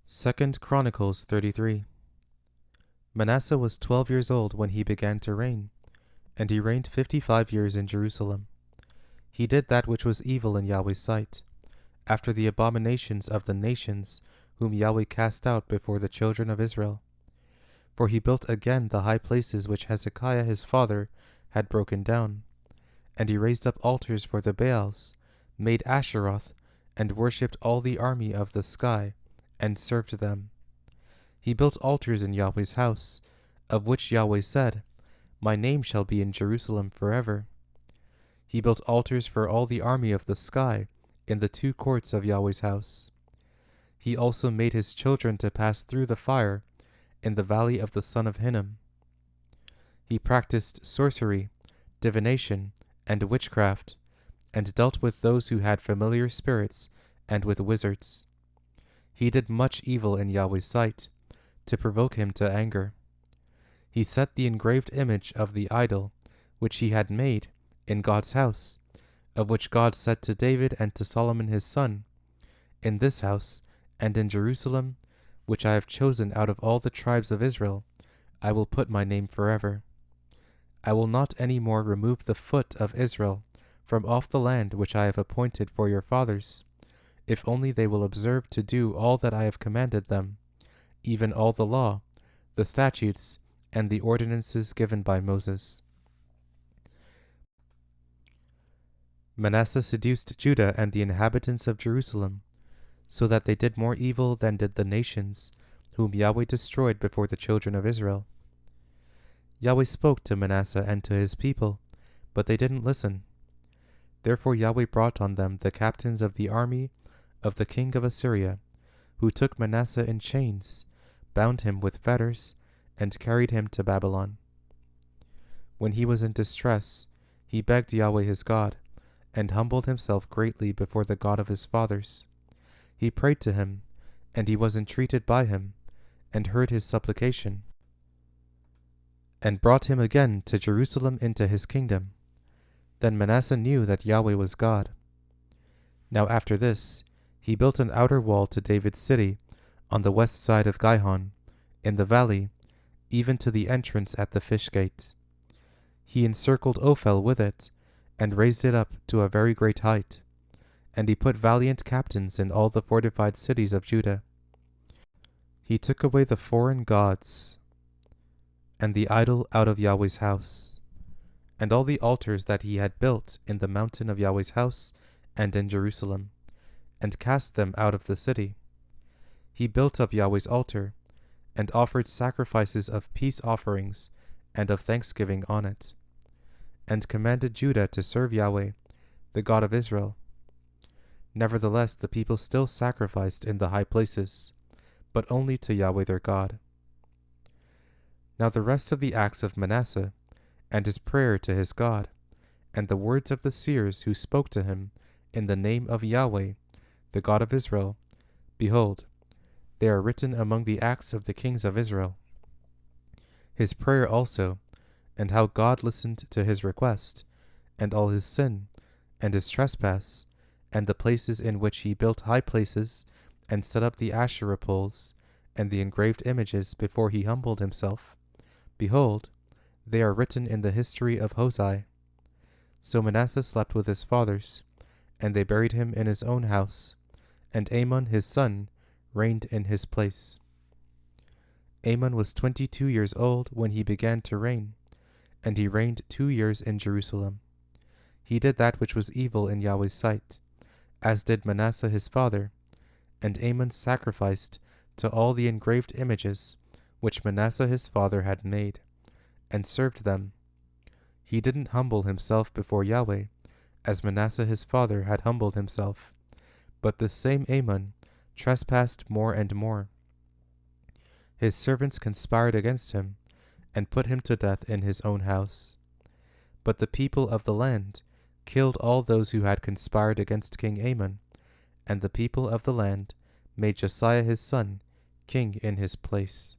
2 Chronicles 33. Manasseh was 12 years old when he began to reign, and he reigned 55 years in Jerusalem. He did that which was evil in Yahweh's sight, after the abominations of the nations whom Yahweh cast out before the children of Israel. For he built again the high places which Hezekiah his father had broken down, and he raised up altars for the Baals, made Asheroth, and worshipped all the army of the sky, and served them. He built altars in Yahweh's house, of which Yahweh said, My name shall be in Jerusalem forever. He built altars for all the army of the sky in the two courts of Yahweh's house. He also made his children to pass through the fire in the valley of the son of Hinnom. He practiced sorcery, divination, and witchcraft, and dealt with those who had familiar spirits and with wizards. He did much evil in Yahweh's sight, to provoke him to anger. He set the engraved image of the idol, which he had made, in God's house, of which God said to David and to Solomon his son, In this house, and in Jerusalem, which I have chosen out of all the tribes of Israel, I will put my name forever. I will not any more remove the foot of Israel from off the land which I have appointed for your fathers, if only they will observe to do all that I have commanded them, even all the law, the statutes, and the ordinances given by Moses. Manasseh seduced Judah and the inhabitants of Jerusalem, so that they did more evil than did the nations, whom Yahweh destroyed before the children of Israel. Yahweh spoke to Manasseh and to his people, but they didn't listen. Therefore Yahweh brought on them the captains of the army of the king of Assyria, who took Manasseh in chains, bound him with fetters, and carried him to Babylon. When he was in distress, he begged Yahweh his God, and humbled himself greatly before the God of his fathers. He prayed to him, and he was entreated by him, and heard his supplication, and brought him again to Jerusalem into his kingdom. Then Manasseh knew that Yahweh was God. Now after this, he built an outer wall to David's city, on the west side of Gihon, in the valley, even to the entrance at the fish gate. He encircled Ophel with it, and raised it up to a very great height. And he put valiant captains in all the fortified cities of Judah. He took away the foreign gods, and the idol out of Yahweh's house, and all the altars that he had built in the mountain of Yahweh's house and in Jerusalem, and cast them out of the city. He built up Yahweh's altar, and offered sacrifices of peace offerings and of thanksgiving on it, and commanded Judah to serve Yahweh, the God of Israel. Nevertheless the people still sacrificed in the high places, but only to Yahweh their God. Now the rest of the acts of Manasseh, and his prayer to his God, and the words of the seers who spoke to him in the name of Yahweh, the God of Israel, behold, they are written among the acts of the kings of Israel. His prayer also, and how God listened to his request, and all his sin, and his trespass, and the places in which he built high places, and set up the Asherah poles, and the engraved images before he humbled himself, behold, they are written in the history of Hosea. So Manasseh slept with his fathers, and they buried him in his own house, and Amon his son reigned in his place. Amon was 22 years old when he began to reign, and he reigned 2 years in Jerusalem. He did that which was evil in Yahweh's sight, as did Manasseh his father, and Amon sacrificed to all the engraved images which Manasseh his father had made, and served them. He didn't humble himself before Yahweh, as Manasseh his father had humbled himself, but this same Amon trespassed more and more. His servants conspired against him, and put him to death in his own house. But the people of the land killed all those who had conspired against King Amon, and the people of the land made Josiah his son king in his place.